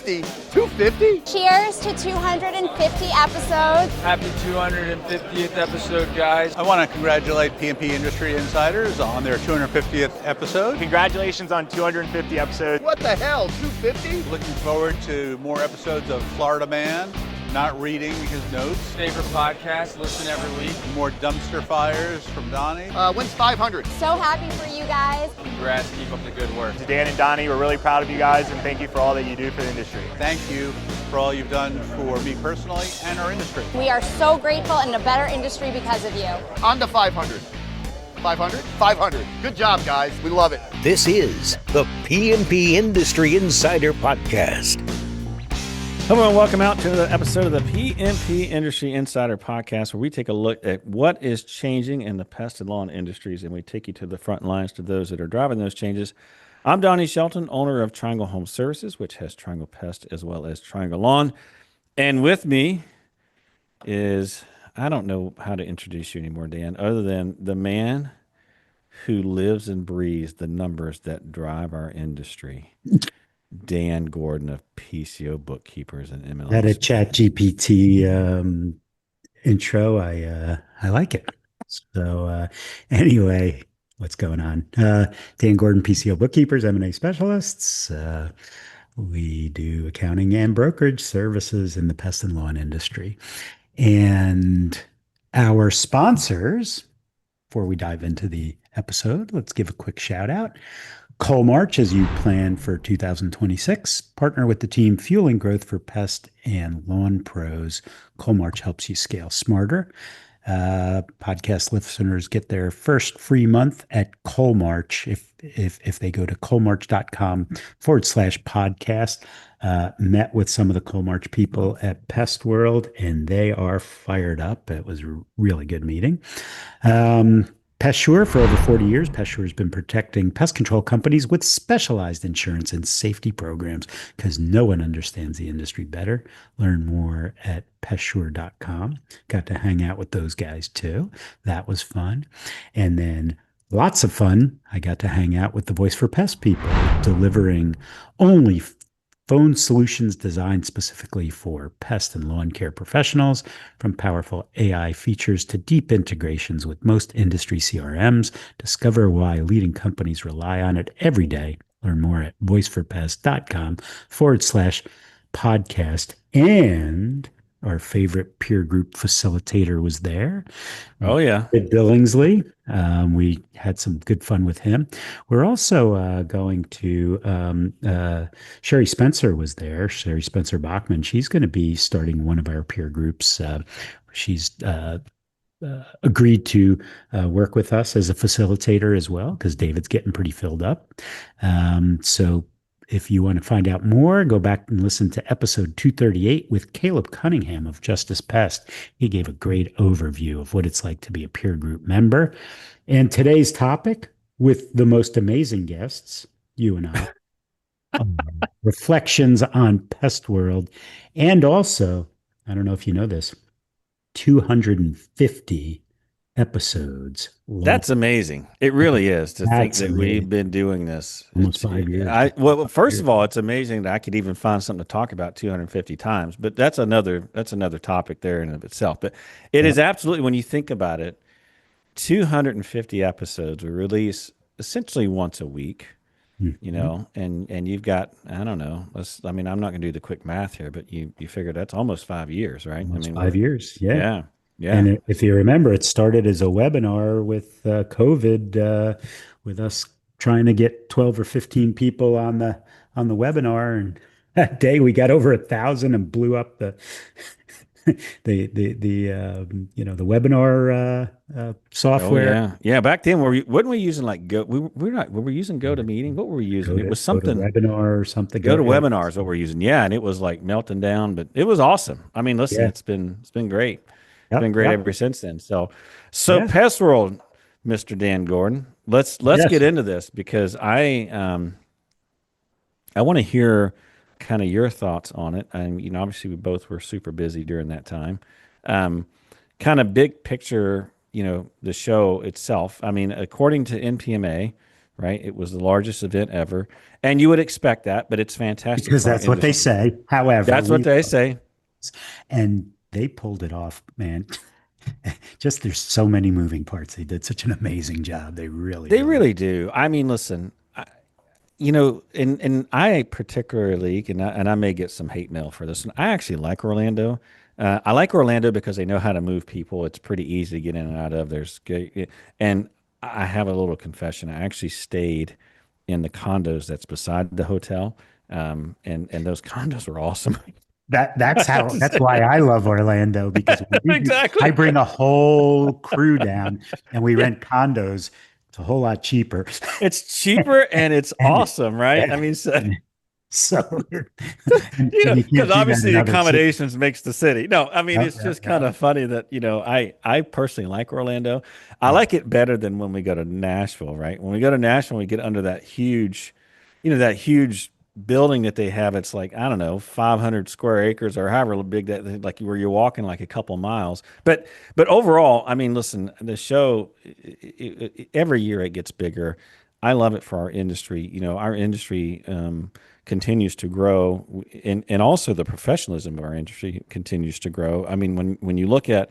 250? 250? Cheers to 250 episodes. Happy 250th episode, guys. I want to congratulate P&P Industry Insiders on their 250th episode. Congratulations on 250 episodes. What the hell, 250? Looking forward to more episodes of Florida Man, not reading his notes. Favorite podcast, listen every week. More dumpster fires from Donnie. When's 500? So happy for you guys. Congrats, keep up the good work. To Dan and Donnie, we're really proud of you guys, and thank you for all that you do for the industry. Thank you for all you've done for me personally and our industry. We are so grateful and a better industry because of you. On to 500. 500? 500. Good job, guys. We love it. This is the P&P Industry Insider Podcast. Hello and welcome out to another episode of the P&P Industry Insider Podcast, where we take a look at what is changing in the pest and lawn industries, and we take you to the front lines to those that are driving those changes. I'm Donnie Shelton, owner of Triangle Home Services, which has Triangle Pest as well as Triangle Lawn. And with me is, I don't know how to introduce you anymore, Dan, other than the man who lives and breathes the numbers that drive our industry. Dan Gordon of PCO Bookkeepers and MLS. That a Chat GPT intro. I like it. So anyway, what's going on? Dan Gordon, PCO Bookkeepers, M&A specialists. We do accounting and brokerage services in the pest and lawn industry. And our sponsors, before we dive into the episode, let's give a quick shout out. Coalmarch, as you plan for 2026, partner with the team fueling growth for pest and lawn pros. Coalmarch helps you scale smarter. Podcast listeners get their first free month at Coalmarch if they go to coalmarch.com/podcast. Met with some of the Coalmarch people at PestWorld, and they are fired up. It was a really good meeting. PestSure, for over 40 years, PestSure has been protecting pest control companies with specialized insurance and safety programs because no one understands the industry better. Learn more at pestsure.com. Got to hang out with those guys too. That was fun. And then lots of fun. I got to hang out with the Voice for Pest people, delivering only phone solutions designed specifically for pest and lawn care professionals, from powerful AI features to deep integrations with most industry CRMs. Discover why leading companies rely on it every day. Learn more at voiceforpest.com/podcast. And our favorite peer group facilitator was there. Oh, yeah. Billingsley. We had some good fun with him. We're also going to, Sherry Spencer was there, Sherry Spencer Bachman. She's going to be starting one of our peer groups. She's agreed to work with us as a facilitator as well, because David's getting pretty filled up. So if you want to find out more, go back and listen to episode 238 with Caleb Cunningham of Justice Pest. He gave a great overview of what it's like to be a peer group member. And today's topic, with the most amazing guests, you and I, reflections on PestWorld, and also, I don't know if you know this, 250 episodes. That's amazing. It really is to think that we've been doing this almost 5 years. Well, first of all, it's amazing that I could even find something to talk about 250 times, but that's another topic there in and of itself. But it is absolutely, when you think about it, 250 episodes we release essentially once a week, you know, and you've got, I don't know, I'm not going to do the quick math here, but you figure that's almost 5 years, right? Almost 5 years. Yeah. Yeah. And if you remember, it started as a webinar with COVID, with us trying to get 12 or 15 people on the webinar. And that day we got over 1,000 and blew up the webinar software. Oh, yeah. Back then, weren't we using like Go? Were we using GoToMeeting? What were we using? It was something webinar or something. GoToWebinar is what we're using. Yeah, and it was like melting down, but it was awesome. I mean, listen, it's been great. It's been great ever since then. So PestWorld, Mr. Dan Gordon, let's get into this, because I want to hear kind of your thoughts on it. And obviously we both were super busy during that time. Kind of big picture, the show itself. I mean, according to NPMA, right? It was the largest event ever, and you would expect that, but it's fantastic because for our that's what they industry. say. However, That's what they say. and they pulled it off, man. Just there's so many moving parts. They did such an amazing job. They really, They really. really do. I mean, listen, and I particularly, and I may get some hate mail for this. And I actually like Orlando. I like Orlando because they know how to move people. It's pretty easy to get in and out of. And I have a little confession. I actually stayed in the condos that's beside the hotel, and those condos were awesome. That's why I love Orlando because I Exactly. bring a whole crew down and we rent condos. It's a whole lot cheaper. It's cheaper and it's and, awesome, right? I mean, so and so and you because can't do that obviously in the other cities. accommodations makes the city. No, I mean Yep, it's yep, just kind yep. of funny that I personally like Orlando. I Yeah. like it better than when we go to Nashville, right? When we go to Nashville, we get under that huge, that huge building that they have. It's like I don't know, 500 square acres or however big that like where you're walking like a couple miles. But overall, I mean, listen, the show every year it gets bigger. I love it for our industry. Our industry continues to grow, and also the professionalism of our industry continues to grow. I mean, when you look at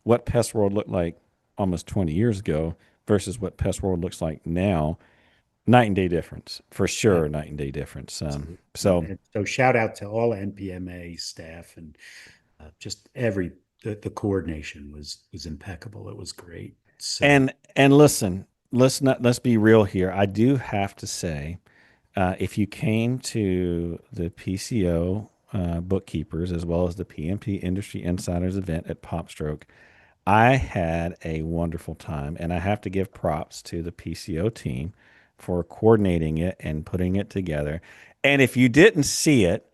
what Pest World looked like almost 20 years ago versus what Pest World looks like now, night and day difference for sure. Night and day difference. So And so shout out to all NPMA staff and just the coordination was impeccable. It was great. So and listen, let's be real here. I do have to say, if you came to the PCO bookkeepers as well as the PMP Industry Insiders event at PopStroke, I had a wonderful time, and I have to give props to the PCO team for coordinating it and putting it together. And if you didn't see it,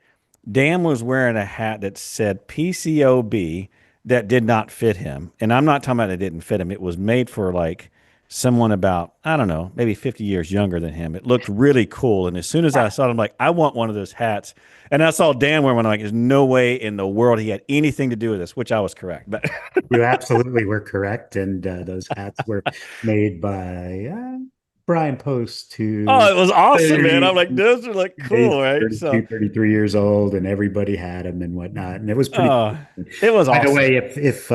Dan was wearing a hat that said PCOB that did not fit him. And I'm not talking about it didn't fit him. It was made for like someone about, I don't know, maybe 50 years younger than him. It looked really cool. And as soon as I saw it, I'm like, I want one of those hats. And I saw Dan wearing one. I'm like, there's no way in the world he had anything to do with this, which I was correct. But you absolutely were correct. And those hats were made by Brian Post, oh, who it was awesome, man. I'm 30, like, those are like he's cool, right? 32, So, 33 years old, and everybody had them and whatnot. And it was pretty oh, cool. it was By the awesome. way, if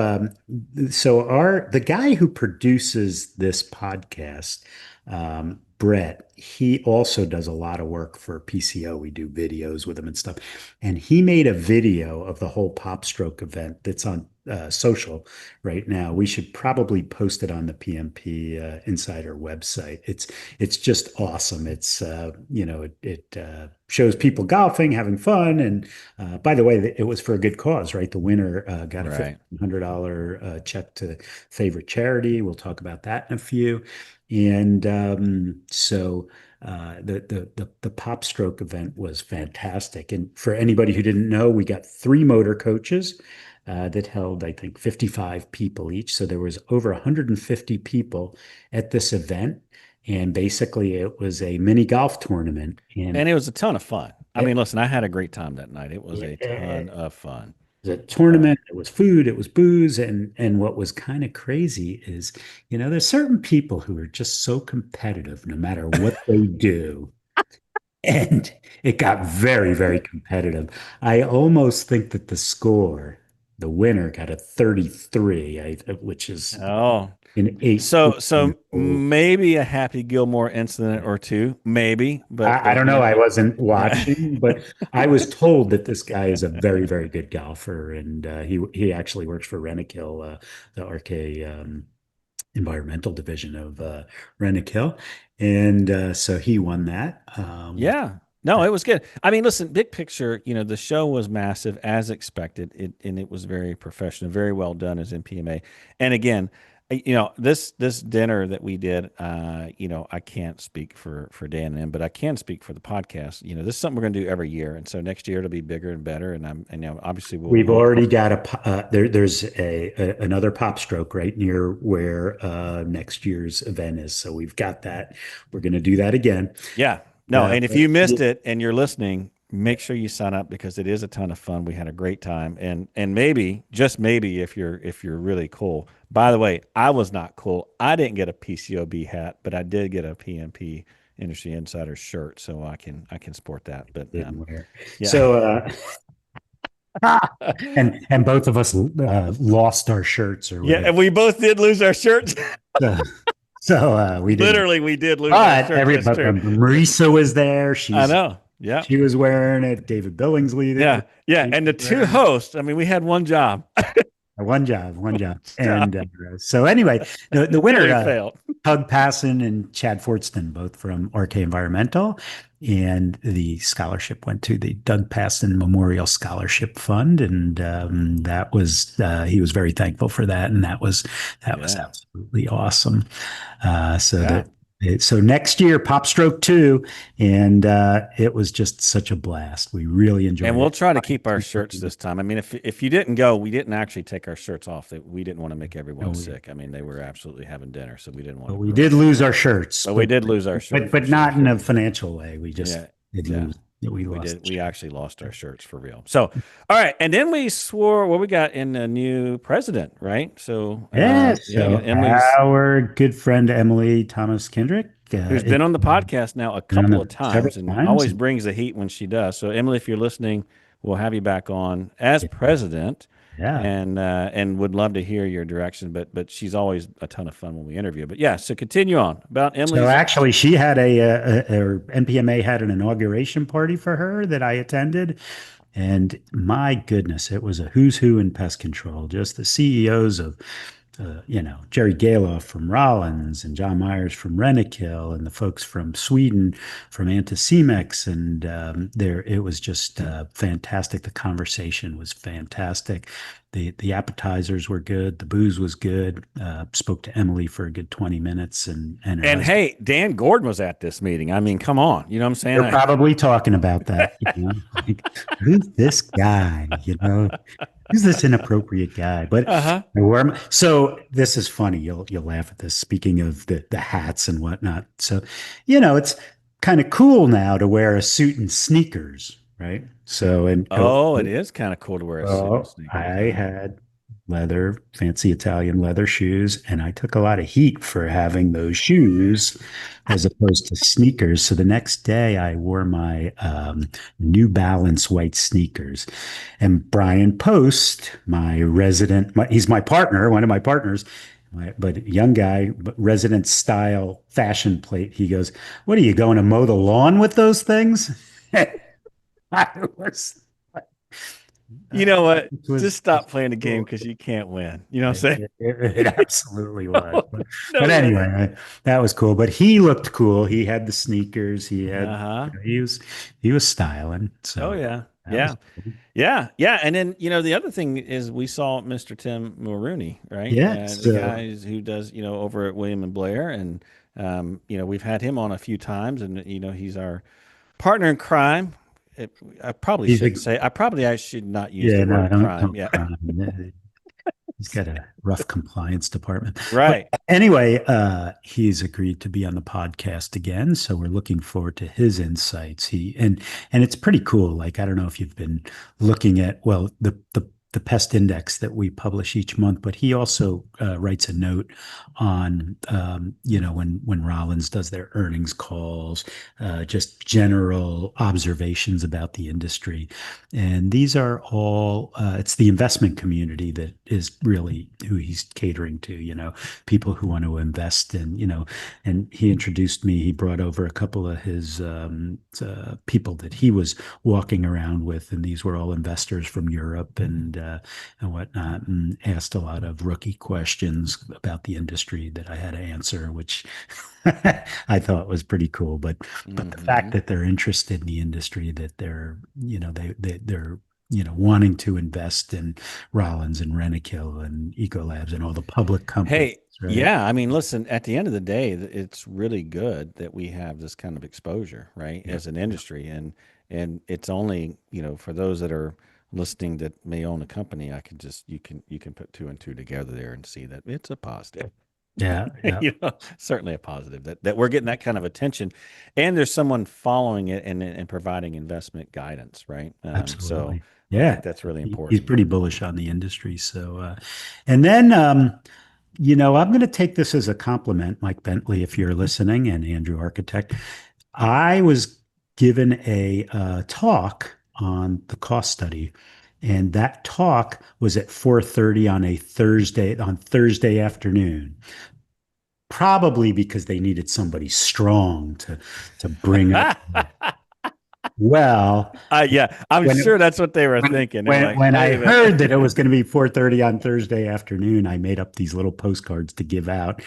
so our the guy who produces this podcast, Brett, he also does a lot of work for PCO. We do videos with him and stuff. And he made a video of the whole Pop Stroke event that's on social right now. We should probably post it on the PMP Insider website. It's just awesome. It's it shows people golfing, having fun, and by the way, it was for a good cause, right? The winner got a Right. $1,500 check to favorite charity. We'll talk about that in a few. And so the Pop Stroke event was fantastic. And for anybody who didn't know, we got 3 motor coaches that held, I think, 55 people each. So there was over 150 people at this event. And basically, it was a mini golf tournament. And And it was a ton of fun. I mean, it, listen, I had a great time that night. It was a ton it of fun. was a tournament. It was food. It was booze. And what was kind of crazy is, there's certain people who are just so competitive, no matter what they do. And it got very, very competitive. I almost think that the winner got a 33, which is Oh, an eight. so maybe a Happy Gilmore incident or two, maybe, I but don't know. I wasn't yeah, watching, but I was told that this guy is a very, very good golfer, and he actually works for Rentokil, the RK environmental division of Rentokil, and so he won that. yeah. No, it was good. I mean, listen, big picture, the show was massive as expected, and it was very professional, very well done as NPMA. And again, this dinner that we did, I can't speak for Dan and him, but I can speak for the podcast. This is something we're going to do every year, and so next year it'll be bigger and better. And obviously We've we'll already got there's another Pop Stroke right near where next year's event is. So we've got that. We're going to do that again. yeah. No, Uh, and if you missed it and you're listening, make sure you sign up because it is a ton of fun. We had a great time, and maybe, just maybe, if you're really cool. By the way, I was not cool. I didn't get a PCOB hat, but I did get a PMP Industry Insider shirt, so I can sport that. But Didn't wear. yeah. So and both of us lost our shirts or Yeah, whatever. and we both did lose our shirts. So we didn't. Literally, we did lose our But shirts. That's true. Marisa was there. I know. Yeah. She was wearing it. David Billingsley. Yeah. Yeah. And the two hosts, I mean, we had one job. One job. And so anyway, the winner, Really failed. Tug Passon and Chad Fortston, both from RK Environmental. And the scholarship went to the Doug Passon Memorial Scholarship Fund. And that was, he was very thankful for that. And that was absolutely awesome. So next year, Pop Stroke 2, and it was just such a blast. We really enjoyed it. And we'll try to keep our shirts this time. I mean, if you didn't go, we didn't actually take our shirts off. We didn't want to make everyone sick. I mean, they were absolutely having dinner, so we didn't want to. We did lose our shirts. But we did lose our shirts. But not in a financial way. We just did lose. We actually lost our shirts for real. So, all right. And then we swore, we got in a new president, right? So, our good friend, Emily Thomas Kendrick, who's been on the podcast now a couple of times and always brings the heat when she does. So, Emily, if you're listening, we'll have you back on as president. Yeah. And would love to hear your direction, but she's always a ton of fun when we interview. But yeah, so continue on about Emily. So actually, she had her NPMA had an inauguration party for her that I attended, and my goodness, it was a who's who in pest control. Just the CEOs of Jerry Galoff from Rollins and John Myers from Rentokil and the folks from Sweden from Anticimex. And it was just fantastic. The conversation was fantastic. The appetizers were good. The booze was good. Spoke to Emily for a good 20 minutes. And hey, Dan Gordon was at this meeting. I mean, come on. You know what I'm saying? They're probably talking about that. Like, who's this guy? Who's this inappropriate guy? But so this is funny. You'll laugh at this. Speaking of the hats and whatnot. So, it's kind of cool now to wear a suit and sneakers, right? So it is kind of cool to wear a suit and sneakers. I had fancy Italian leather shoes, and I took a lot of heat for having those shoes as opposed to sneakers. So the next day I wore my New Balance white sneakers, and Brian Post, he's my partner, one of my partners, but young guy, resident style fashion plate. He goes, "What are you going to mow the lawn with those things?" I was You know what? Just stop playing the game because you can't win. You know what I'm saying? It absolutely was. But anyway, that was cool. But he looked cool. He had the sneakers. He had he was styling. So yeah. And then the other thing is we saw Mr. Tim Mulrooney, right? Yeah, the guys who does over at William and Blair, and we've had him on a few times, and he's our partner in crime. I probably shouldn't say. I should not use the word crime. Yeah. Crime. He's got a rough compliance department. Right. But anyway, he's agreed to be on the podcast again. So we're looking forward to his insights. And it's pretty cool. Like, I don't know if you've been looking at, the pest index that we publish each month, but he also writes a note on, when Rollins does their earnings calls, just general observations about the industry. And these are all, it's the investment community that is really who he's catering to, people who want to invest in, and he introduced me, he brought over a couple of his people that he was walking around with, and these were all investors from Europe and whatnot, and asked a lot of rookie questions about the industry that I had to answer, which I thought was pretty cool. But the fact that they're interested in the industry, that they're they're wanting to invest in Rollins and Rentokil and Ecolabs and all the public companies. Hey, right? yeah. I mean, listen, at the end of the day, it's really good that we have this kind of exposure, right, as an industry. And it's only, for those that are listening that may own a company, you can put two and two together there and see that it's a positive. Yeah. Certainly a positive that we're getting that kind of attention, and there's someone following it and providing investment guidance, right? Absolutely. So I think that's really important. He's pretty bullish on the industry. So, and then I'm going to take this as a compliment, Mike Bentley, if you're listening, and Andrew Architect. I was given a talk on the cost study, and that talk was at 4:30 on Thursday afternoon. Probably because they needed somebody strong to bring up. Well, Yeah, I'm when sure that's what they were thinking. They're like, when wait I a minute. heard that it was going to be 4:30 on Thursday afternoon, I made up these little postcards to give out,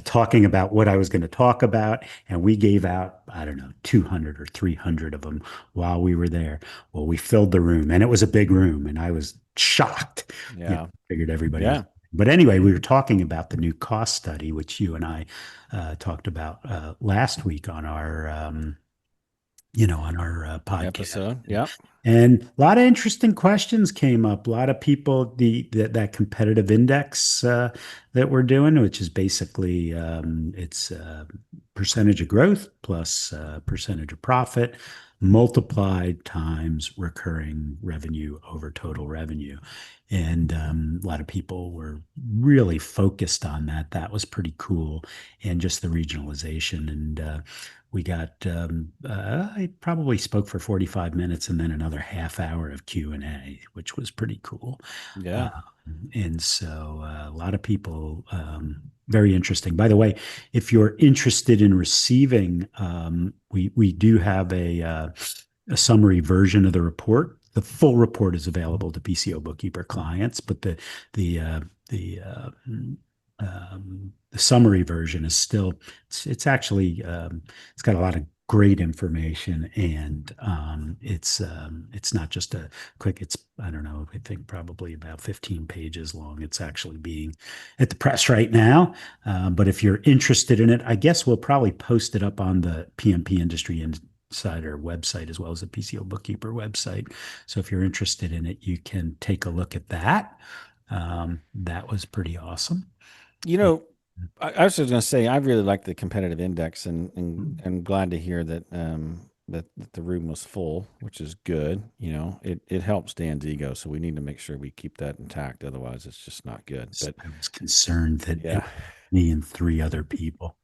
talking about what I was going to talk about, and we gave out, I don't know, 200 or 300 of them while we were there. Well, we filled the room, and it was a big room, and I was shocked. Yeah. Figured everybody was. Yeah. But anyway, we were talking about the new cost study, which you and I talked about last week on our podcast Episode. Yep. and a lot of interesting questions came up. A lot of people, that competitive index that we're doing, which is basically it's percentage of growth plus percentage of profit multiplied times recurring revenue over total revenue. And a lot of people were really focused on that. That was pretty cool. And just the regionalization. And we got, I probably spoke for 45 minutes and then another half hour of Q&A, which was pretty cool. Yeah. And so a lot of people, very interesting. By the way, if you're interested in receiving, we do have a summary version of the report. The full report is available to PCO Bookkeeper clients, but the summary version is still it's actually it's got a lot of great information, and it's not just a quick, it's, I don't know, I think probably about 15 pages long. It's actually being at the press right now, but if you're interested in it, I guess we'll probably post it up on the PMP Industry Insider website as well as the PCO Bookkeeper website. So if you're interested in it, you can take a look at that. That was pretty awesome. I was just going to say, I really like the competitive index, and I'm glad to hear that that the room was full, which is good. It helps Dan's ego, so we need to make sure we keep that intact. Otherwise, it's just not good. But I was concerned that yeah, it was me and three other people.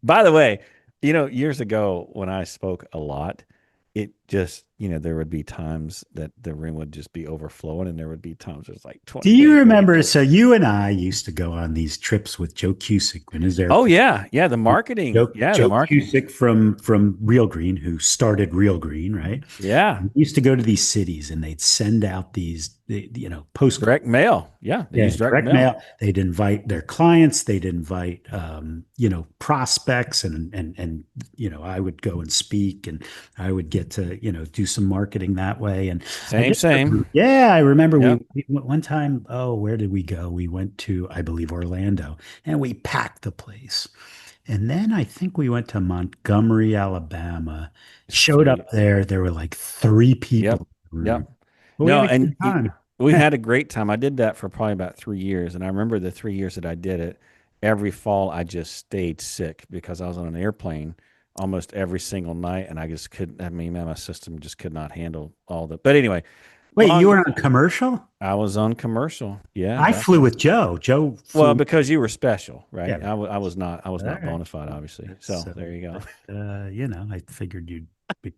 By the way, years ago when I spoke a lot, it just, there would be times that the room would just be overflowing, and there would be times it was like 20. Do you remember? So you and I used to go on these trips with Joe Cusick when his there. Oh yeah, the marketing. Joe the marketing. Cusick from Real Green, who started Real Green, right? Yeah, we used to go to these cities, and they'd send out these, postcards. Direct mail. Yeah, they use direct mail. They'd invite their clients. They'd invite, prospects, and I would go and speak, and I would get to, do some marketing that way. And same. Yeah, I remember we one time. Oh, where did we go? We went to, I believe, Orlando, and we packed the place. And then I think we went to Montgomery, Alabama. Showed up there. There were like 3 people. Yep. Well, we had a great time. I did that for probably about 3 years, and I remember the 3 years that I did it. Every fall, I just stayed sick because I was on an airplane almost every single night, and I just couldn't. I mean, my system just could not handle all the. But anyway, wait, you were on commercial? I was on commercial. Yeah, I flew with Joe. Joe flew. Well, because you were special, right? Yeah. I was not. I was not right. bona fide, obviously. So there you go. I figured you'd be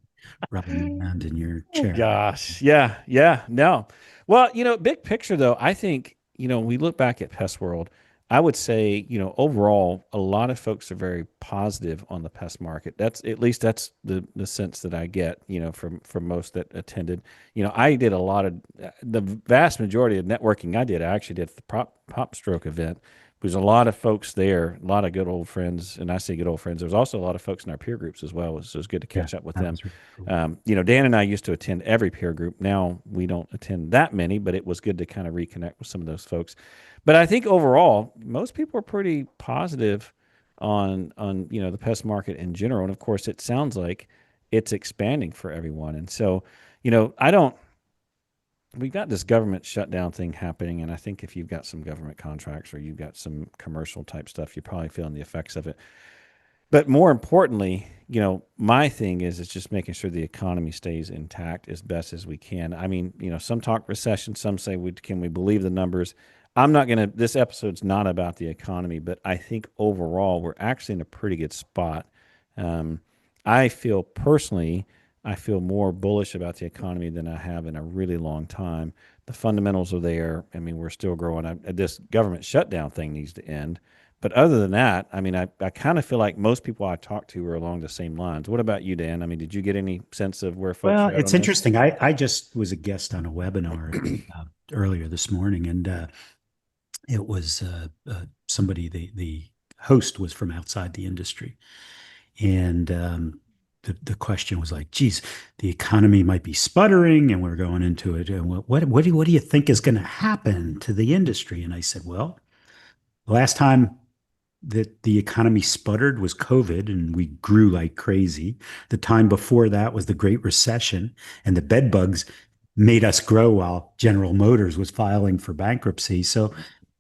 rubbing around in your chair. Gosh, yeah, no. Well, big picture though, I think we look back at PestWorld. I would say, overall, a lot of folks are very positive on the pest market. That's the sense that I get, from most that attended. I did a lot of the vast majority of networking I actually did at the Pop Stroke event. There's a lot of folks there, a lot of good old friends, and I say good old friends. There's also a lot of folks in our peer groups as well, so it's good to catch up with them. Really cool. Dan and I used to attend every peer group. Now we don't attend that many, but it was good to kind of reconnect with some of those folks. But I think overall, most people are pretty positive on the pest market in general, and of course, it sounds like it's expanding for everyone. And so, we've got this government shutdown thing happening, and I think if you've got some government contracts or you've got some commercial type stuff, you're probably feeling the effects of it. But more importantly, my thing is just making sure the economy stays intact as best as we can. I mean, some talk recession, some say, can we believe the numbers? I'm not going to, this episode's not about the economy, but I think overall we're actually in a pretty good spot. Um, I feel personally, I feel more bullish about the economy than I have in a really long time. The fundamentals are there. I mean, we're still growing. This government shutdown thing needs to end. But other than that, I mean, I kind of feel like most people I talk to are along the same lines. What about you, Dan? I mean, did you get any sense of where folks Well, are at it's on this? interesting. I just was a guest on a webinar earlier this morning, and it was somebody, the host was from outside the industry. And the question was like, geez, the economy might be sputtering and we're going into it. And what do you think is going to happen to the industry? And I said, well, the last time that the economy sputtered was COVID and we grew like crazy. The time before that was the Great Recession, and the bed bugs made us grow while General Motors was filing for bankruptcy. So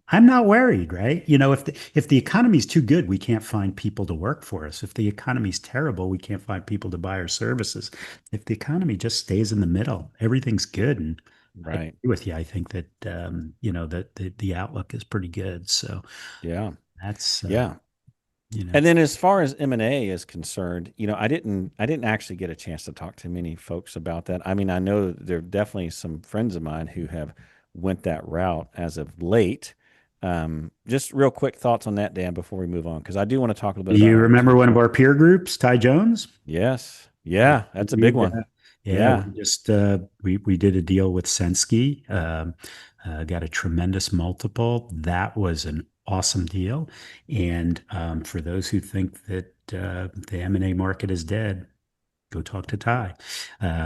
I'm not worried, right? If the economy's too good, we can't find people to work for us. If the economy's terrible, we can't find people to buy our services. If the economy just stays in the middle, everything's good. And I Right. agree with you. I think that that the outlook is pretty good. So Yeah. that's Yeah. you know. And then as far as M&A is concerned, I didn't actually get a chance to talk to many folks about that. I mean, I know there are definitely some friends of mine who have went that route as of late. Just real quick thoughts on that, Dan, before we move on, because I do want to talk a little Do bit about you remember one opportunity. of our peer groups, Ty Jones? Yes. Yeah, Yeah, that's a big one. yeah, Yeah. we just we did a deal with Senski, got a tremendous multiple. That was an awesome deal. And for those who think that the M&A market is dead, go talk to Ty.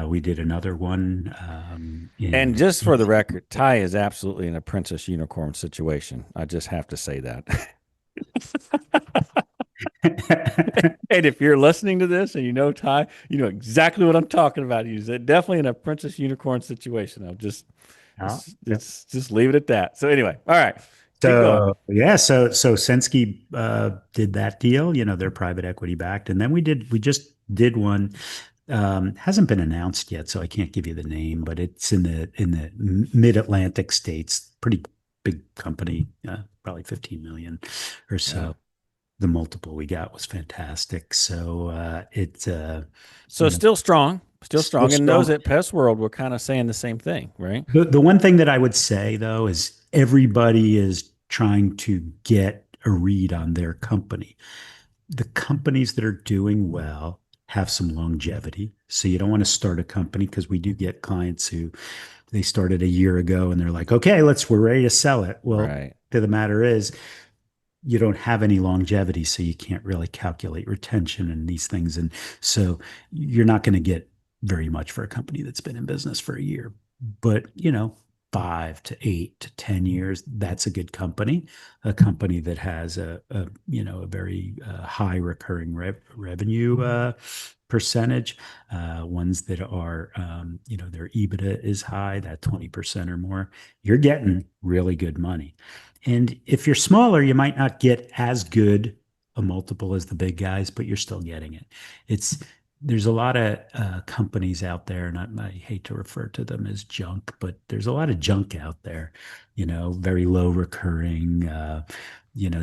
We did another one And in. just for the record, Ty is absolutely an apprentice unicorn situation. I just have to say that. And if you're listening to this and you know Ty, you know exactly what I'm talking about. He's definitely an apprentice unicorn situation. I'll just Oh, it's just leave it at that. So anyway, all right, keep going. so yeah, so Senski did that deal. They're private equity backed, and then we just did one. Hasn't been announced yet, so I can't give you the name, but it's in the mid Atlantic states. Pretty big company, probably 15 million or Yeah. so. The multiple we got was fantastic. So So still still strong, and knows strong. at PestWorld we're kind of saying the same thing, right? The one thing that I would say though is everybody is trying to get a read on their company. The companies that are doing well have some longevity. So you don't want to start a company, because we do get clients who they started a year ago and they're like, okay, we're ready to sell it. Well, Right. the matter is you don't have any longevity, so you can't really calculate retention and these things. And so you're not going to get very much for a company that's been in business for a year. But, 5 to 8 to 10 years, that's a good company, a company that has a very high recurring revenue percentage, ones that are, their EBITDA is high, that 20% or more. You're getting really good money. And if you're smaller, you might not get as good a multiple as the big guys, but you're still getting it. There's a lot of companies out there, and I hate to refer to them as junk, but there's a lot of junk out there, very low recurring,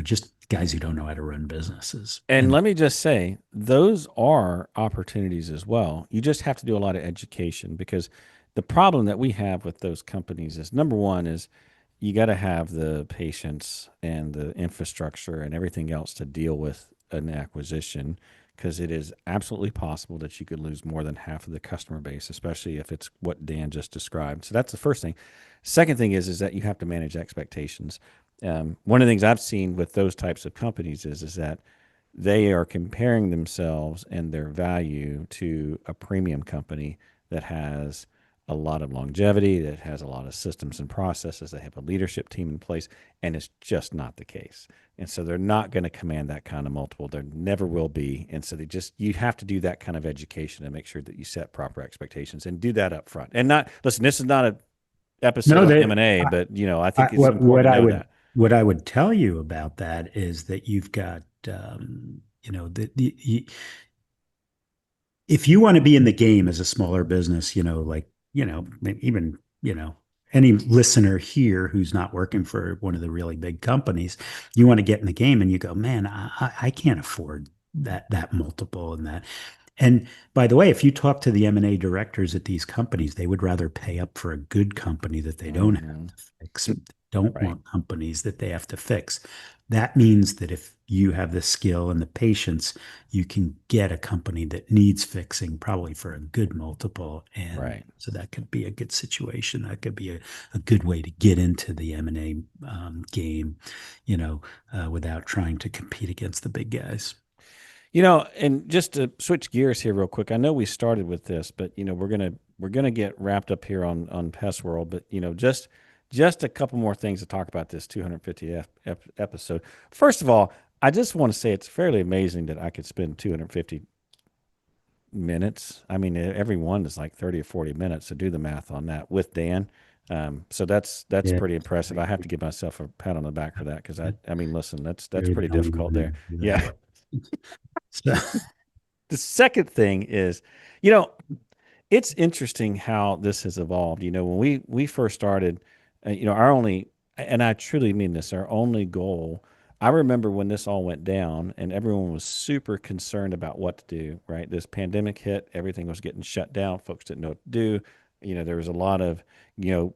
just guys who don't know how to run businesses. And And let me just say, those are opportunities as well. You just have to do a lot of education, because the problem that we have with those companies is, number one is you got to have the patience and the infrastructure and everything else to deal with an acquisition, because it is absolutely possible that you could lose more than half of the customer base, especially if it's what Dan just described. So that's the first thing. Second thing is that you have to manage expectations. One of the things I've seen with those types of companies is that they are comparing themselves and their value to a premium company that has a lot of longevity, that has a lot of systems and processes, they have a leadership team in place, and it's just not the case. And so they're not going to command that kind of multiple. There never will be. And so you have to do that kind of education to make sure that you set proper expectations and do that up front. And not, listen, this is not an episode no, on that M&A, but I think it's what important to I know would that. what I would tell you about that is that you've got if you want to be in the game as a smaller business, maybe even any listener here who's not working for one of the really big companies, you want to get in the game and you go, man, I can't afford that multiple and that. And by the way, if you talk to the M&A directors at these companies, they would rather pay up for a good company that they don't have to fix. They don't Right. want companies that they have to fix. That means that if you have the skill and the patience, you can get a company that needs fixing probably for a good multiple. And Right. so that could be a good situation. That could be a good way to get into the M&A game, without trying to compete against the big guys. And just to switch gears here real quick, I know we started with this, but we're gonna get wrapped up here on Pest World, but just a couple more things to talk about this 250th episode. First of all, I just want to say it's fairly amazing that I could spend 250 minutes. I mean, every one is like 30 or 40 minutes. So do the math on that with Dan. So that's Yeah. pretty impressive. I have to give myself a pat on the back for that because I mean, listen, that's You're pretty the only difficult one there. who do Yeah. that. So, The second thing is, it's interesting how this has evolved. When we first started, our only, and I truly mean this, our only goal. I remember when this all went down, and everyone was super concerned about what to do. Right, this pandemic hit, everything was getting shut down. Folks didn't know what to do. There was a lot of,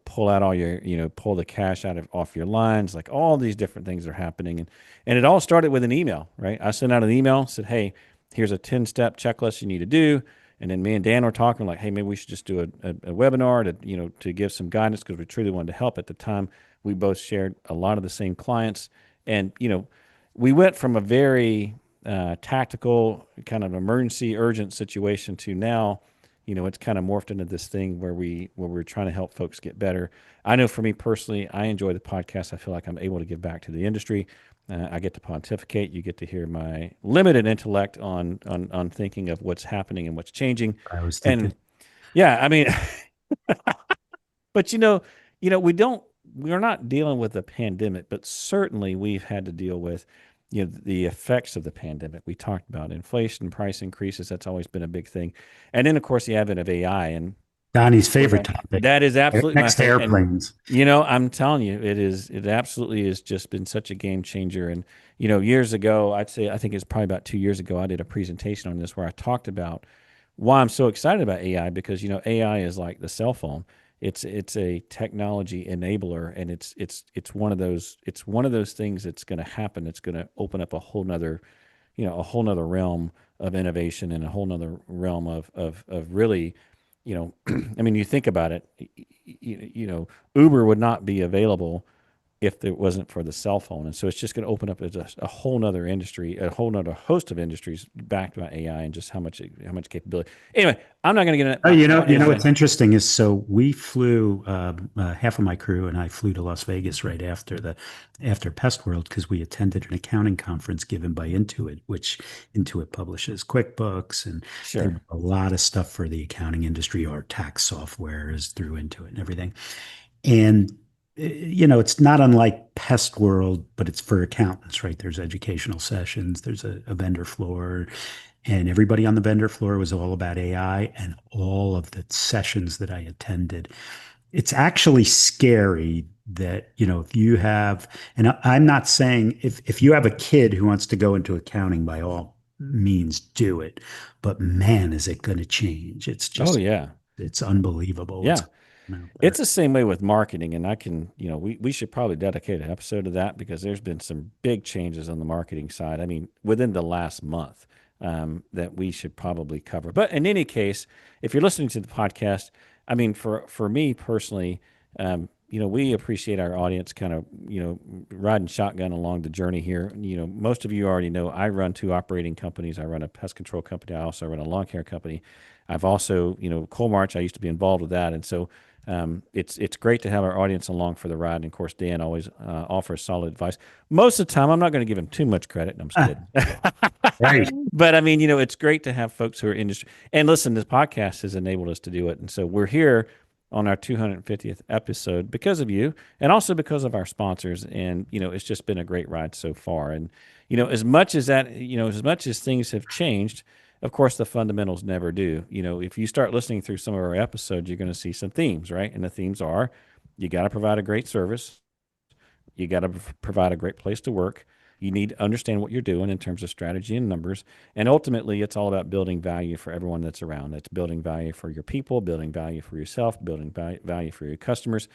pull out all your, pull the cash off your lines, like all these different things are happening, and it all started with an email. Right, I sent out an email, said, hey, here's a 10-step checklist you need to do. And then me and Dan were talking like, hey, maybe we should just do a webinar to give some guidance because we truly wanted to help. At the time, we both shared a lot of the same clients. And, we went from a very tactical kind of emergency urgent situation to now, it's kind of morphed into this thing where we're trying to help folks get better. I know for me personally, I enjoy the podcast. I feel like I'm able to give back to the industry. I get to pontificate. You get to hear my limited intellect on thinking of what's happening and what's changing. I was thinking, And yeah, I mean, but we're not dealing with a pandemic, but certainly we've had to deal with, the effects of the pandemic. We talked about inflation, price increases. That's always been a big thing. And then of course the advent of AI, and Donnie's favorite topic. that is absolutely Next my to favorite. airplanes. I'm telling you, it absolutely has just been such a game changer. And, years ago, I think it's probably about 2 years ago, I did a presentation on this where I talked about why I'm so excited about AI because, AI is like the cell phone. It's a technology enabler, and it's one of those things that's going to happen. It's going to open up a whole nother realm of innovation and a whole nother realm of really, I mean, you think about it, Uber would not be available if it wasn't for the cell phone. And so it's just going to open up a whole nother industry, a whole nother host of industries backed by AI and just how much capability. Anyway, I'm not going to get into Oh, what's interesting is so we flew half of my crew and I flew to Las Vegas right after Pest World because we attended an accounting conference given by Intuit, which Intuit publishes QuickBooks and there were a lot of stuff for the accounting industry. Our tax software is through Intuit and everything. And it's not unlike Pest World, but it's for accountants, right? There's educational sessions, there's a vendor floor, and everybody on the vendor floor was all about AI. And all of the sessions that I attended, it's actually scary that, if you have, and I'm not saying if you have a kid who wants to go into accounting, by all means do it. But man, is it going to change? It's just, it's unbelievable. Yeah. It's the same way with marketing, and I can, we should probably dedicate an episode to that because there's been some big changes on the marketing side. I mean, within the last month that we should probably cover. But in any case, if you're listening to the podcast, I mean, for me personally, we appreciate our audience kind of, riding shotgun along the journey here. Most of you already know I run 2 operating companies. I run a pest control company. I also run a lawn care company. I've also, Coalmarch, I used to be involved with that. And so it's great to have our audience along for the ride. And of course, Dan always offers solid advice. Most of the time, I'm not going to give him too much credit. And I'm just kidding. Right. But I mean, it's great to have folks who are industry. And listen, this podcast has enabled us to do it. And so we're here on our 250th episode because of you and also because of our sponsors. And, it's just been a great ride so far. And, as much as that, as much as things have changed, of course, the fundamentals never do. If you start listening through some of our episodes, you're going to see some themes, right? And the themes are, You got to provide a great service. You got to provide a great place to work. You need to understand what you're doing in terms of strategy and numbers. And ultimately, it's all about building value for everyone that's around. It's building value for your people, building value for yourself, building value for your customers.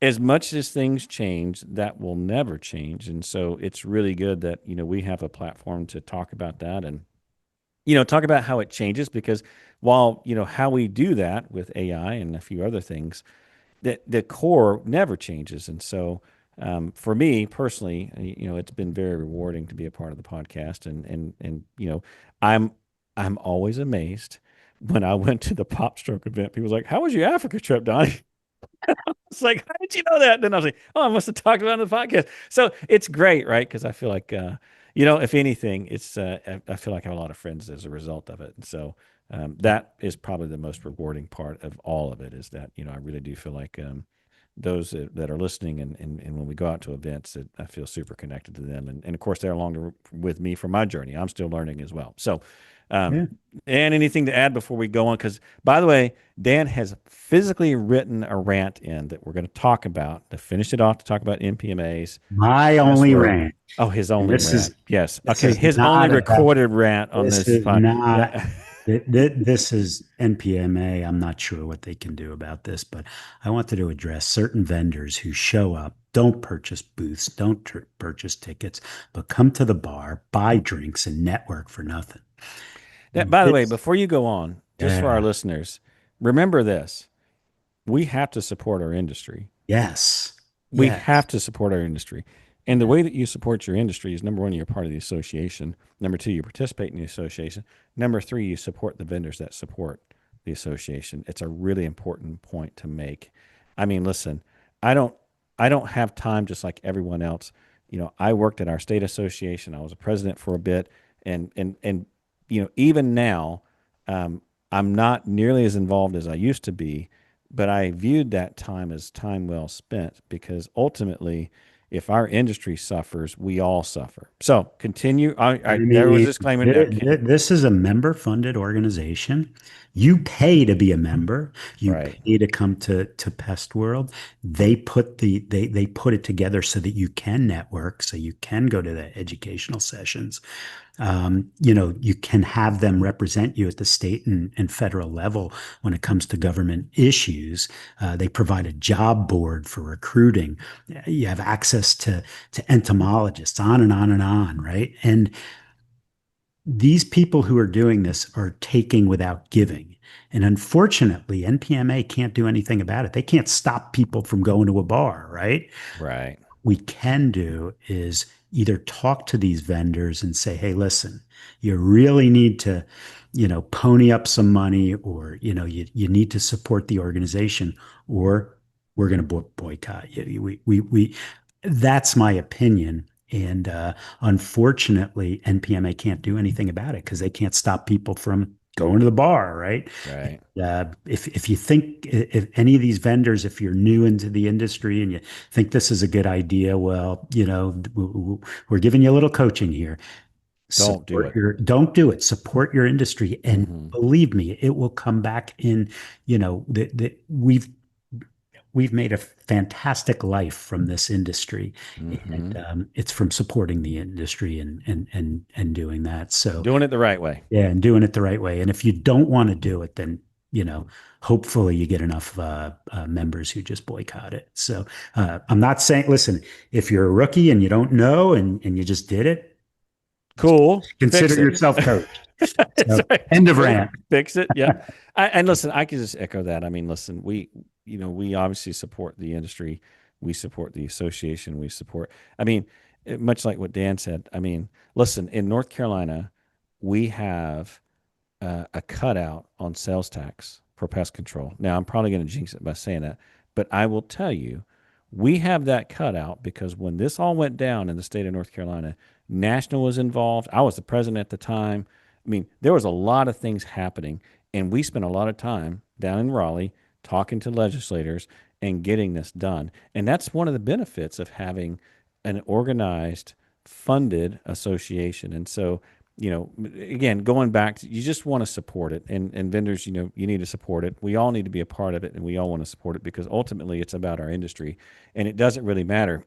As much as things change, that will never change. And so it's really good that, we have a platform to talk about that and, talk about how it changes because while, how we do that with AI and a few other things, the core never changes. And so, for me personally, it's been very rewarding to be a part of the podcast, and I'm always amazed when I went to the Pop Stroke event. People was like, "How was your Africa trip, Donnie?" It's like, "How did you know that?" Then I was like, "Oh, I must have talked about it on the podcast." So it's great, right? Because I feel like, if anything, it's I feel like I have a lot of friends as a result of it, and so. That is probably the most rewarding part of all of it is that, I really do feel like those that are listening and when we go out to events, that I feel super connected to them. And of course, they're along with me for my journey. I'm still learning as well. So, Yeah. and anything to add before we go on? Because, by the way, Dan has physically written a rant in that we're going to talk about to finish it off to talk about MPMAs. My only Password. rant. Oh, his And only this rant. is Yes. this Okay. is His only not about recorded rant on this this is pod. not Yeah. this is NPMA. I'm not sure what they can do about this, but I wanted to address certain vendors who show up, don't purchase booths, don't purchase tickets, but come to the bar, buy drinks, and network for nothing. By the way, This, before you go on, just for our yeah, listeners, remember this: we have to support our industry. yes, We yes, have to support our industry. And the yeah. way that you support your industry is number one, you're part of the association. Number two, you participate in the association. Number three, you support the vendors that support the association. It's a really important point to make. I mean, listen, I don't I don't have time just like everyone else. I worked at our state association. I was a president for a bit, and even now, um, I'm not nearly as involved as I used to be, but I viewed that time as time well spent because ultimately, if our industry suffers, we all suffer. So continue. I There was mean, this claim in there. this is a member-funded organization. You pay to be a member. You Right, pay to come to Pest World. They put it together so that you can network, so you can go to the educational sessions. You can have them represent you at the state and federal level when it comes to government issues. They provide a job board for recruiting. You have access to entomologists, on and on and on, right? And these people who are doing this are taking without giving. And unfortunately, NPMA can't do anything about it. They can't stop people from going to a bar, right? right, We can do is either talk to these vendors and say, hey, listen, you really need to, pony up some money or, you need to support the organization or we're going to boycott you. That's my opinion. And unfortunately, NPMA can't do anything about it because they can't stop people from going to the bar, right? right. If you think if any of these vendors, if you're new into the industry and you think this is a good idea, well, we're giving you a little coaching here. Don't do it. Don't do it. Support your industry, and Hmm. believe me, it will come back in. We've made a fantastic life from this industry, Hmm. and it's from supporting the industry and doing that. So Doing it the right way. yeah, and doing it the right way. And if you don't want to do it, then hopefully you get enough members who just boycott it. So I'm not saying, listen, if you're a rookie and you don't know and you just did it, Cool. consider Fix it. yourself coached. That's So, right. end of Cool. rant. Fix it. Yeah. And listen, I can just echo that. I mean, listen, we obviously support the industry. We support the association. We support, I mean, much like what Dan said. I mean, listen, in North Carolina, we have a cutout on sales tax for pest control. Now, I'm probably going to jinx it by saying that, but I will tell you, we have that cutout because when this all went down in the state of North Carolina, National was involved. I was the president at the time. I mean, there was a lot of things happening, and we spent a lot of time down in Raleigh talking to legislators and getting this done. And that's one of the benefits of having an organized, funded association. And so again, going back to, you just want to support it, and vendors, you need to support it. We all need to be a part of it, and we all want to support it because ultimately it's about our industry, and it doesn't really matter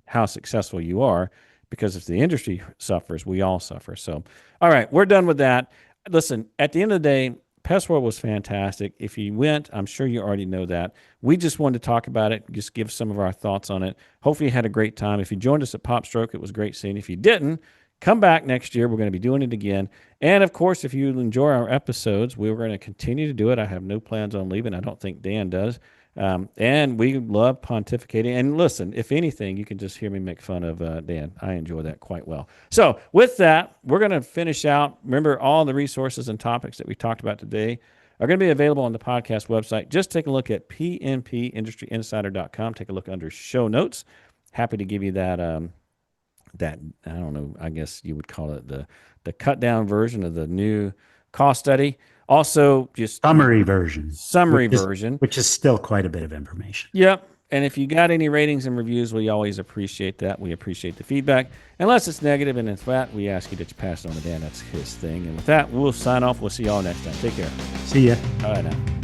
how successful you are, because if the industry suffers, we all suffer. So, all right, we're done with that. Listen, at the end of the day, PestWorld was fantastic. If you went, I'm sure you already know that. We just wanted to talk about it, just give some of our thoughts on it. Hopefully you had a great time. If you joined us at PopStroke, it was great seeing you. If you didn't, come back next year. We're going to be doing it again. And, of course, if you enjoy our episodes, we're going to continue to do it. I have no plans on leaving. I don't think Dan does. And we love pontificating. And listen, if anything, you can just hear me make fun of Dan. I enjoy that quite well. So with that, we're going to finish out. Remember, all the resources and topics that we talked about today are going to be available on the podcast website. Just take a look at pnpindustryinsider.com. Take a look under show notes. Happy to give you that that, I don't know, I guess you would call it the cut down version of the new cost study. Also, just Summary version, which is still quite a bit of information. Yep. And if you got any ratings and reviews, we always appreciate that. We appreciate the feedback. Unless it's negative, and in fact, we ask you to pass it on to Dan. That's his thing. And with that, we'll sign off. We'll see y'all next time. Take care. See ya. All right now.